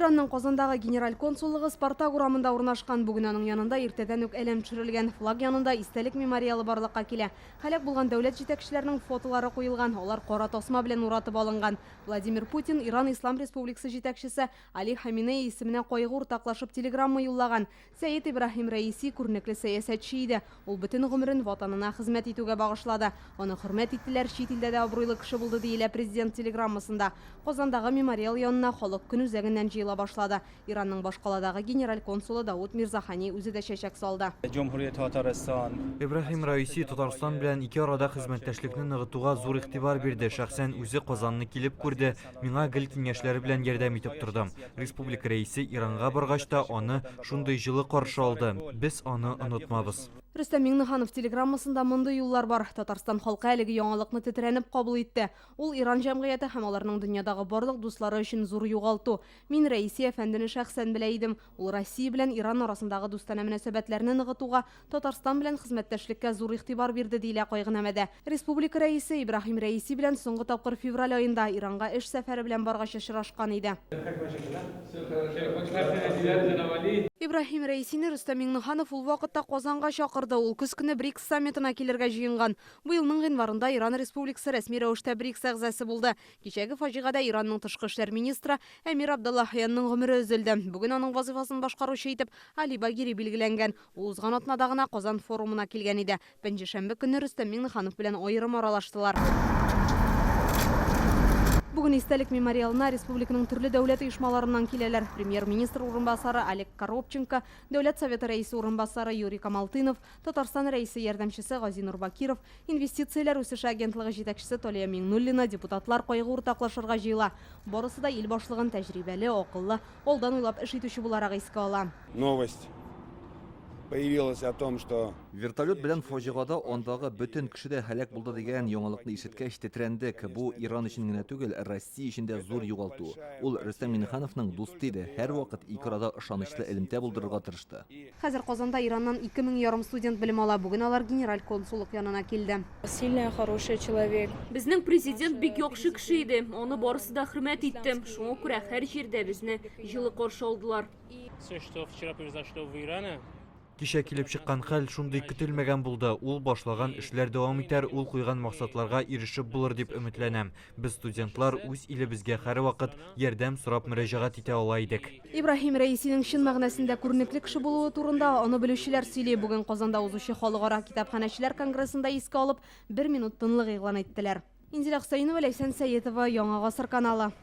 Иранның Казандагы генераль консуллыгы Спартак урамында урнашкан. Бүгін аның янында иртедән үк әлем төшерелгән. Флаг янында истәлек мемориалы барлыкка килә. Халак булган дәүләт җитәкчеләренең фотолары куелган. Алар кара тасма белән уратып алынган. Владимир Путин Иран Ислам Республикасы җитәкчесе Али Хаминей исеменә кайгы уртаклашып телеграмма юллаган. Сәйед Ибрахим Рәиси күренекле сәясәтче иде. Ул бөтен гомерен ватанына хезмәт итүгә багышлады. Аны хөрмәт иттеләр, чит илдә дә абруйлы кеше булды диелә президент телеграммасында. Казандагы мемориал янына халык көн үзәгеннән җыела башлады. Иранның башкаладагы генераль консулы Дауд Мирзахани үзе дә чәчәк салды. Ибрахим Рәиси Татарстан белән ике арада хезмәттәшлекне ныгытуга зур игътибар бирде. Шәхсән үзе Казанны килеп күрде. Миңа гел киңәшләре белән ярдәм итеп тордым. Республика рәисе Иранга баргач та аны шундый җылы каршы алды. Без аны онытмабыз. Рөстәм Миңнеханов телеграммасында мондый юллар бар. Татарстан халкы әлеге яңалыкны тетрәнеп кабул итте. Ул Иран җәмгыяте һәм аларның дөньядагы барлык дуслары өчен зур югалту. Мин Рәиси әфәндене шәхсән белә идем. Ул Россия белән Иран арасындагы дустана мөнәсәбәтләрне ныгытуга, Татарстан белән хезмәттәшлеккә зур игътибар бирде диелә кайгынамәдә. Республика рәисе Ибрахим Рәиси белән соңгы тапкыр февраль аенда Иранга эш сәфәре белән баргач очрашкан иде. Ибрахим Рәисине Рөстәм Миңнеханов ул вакытта Казанга чакырды. Ул көз көне БРИКС саммитына килергә җыенган. Быелның гыйнварында Иран Республикасы рәсми рәвештә БРИКС әгъзасы булды. Кичәге фаҗигада Иранның тышкы эшләр министры Әмир Абдаллаһиянның гомере өзелде. Бүген аның вазифасын башкаручы итеп Али Багири билгеләнгән. Ул узган атнада гына Казан форумына килгән иде. Пәнҗешәмбе көнне Рөстәм Миңнеханов белән аерым аралаштылар. Бүген истәлек мемориалына республиканың төрле дәүләт оешмаларыннан киләләр. Премьер-министр урынбасары Олег Коробченко, Дәүләт советы рәисе урынбасары Юрий Камалтынов, Татарстан рәисе ярдәмчесе Гази Нурбакиров, инвестицияләр үсеше агентлыгы җитәкчесе Толия Миңнуллина, депутатлар кайгы уртаклашырга җыела. Барысы да ил башлыгын тәҗрибәле, акыллы, алдан уйлап эш итүче буларак искә ала. Новость появилась о том, что вертолет белән фаҗигада андагы бөтен кеше дә һәлак булды дигән яңалыкны ишеткәч тетрәндек. Бу Иран өчен генә түгел, Россия өчен дә зур югалту. Ул Рөстәм Миңнехановның дусты иде. Һәр вакыт ике арада ышанычлы элемтә булдырырга тырышты. Хәзер Казанда Ираннан 2000 ярым студент белем ала. Бүген алар генераль консуллык янына килде. Сильный, хороший человек. Безнең президент бик яхшы кеше иде. Аны барысы да хөрмәт иттем. Шуңа күрә һәр җирдә безне җылы каршы алдылар. Все, что вчера произошло в Иране, Кичә килеп чыккан хәл шундый көтелмәгән булды. Ул башлаган эшләр дәвам итәр, ул куйган максатларга ирешеп булыр дип өметләнәм. Без студентлар үз илебезгә һәрвакыт ярдәм сорап мөрәҗәгать итә ала идек. Ибрахим Рәисинең чын мәгънәсендә күренекле кеше булуы турында аны белүчеләр сөйли. Бүген Казанда узучы халыкара китапханәчеләр конгрессында искә алып 1 минут тынлык игълан иттеләр. Инзилә Хөсәйнова, Ләйсән Сәетова, Яңа гасыр каналы.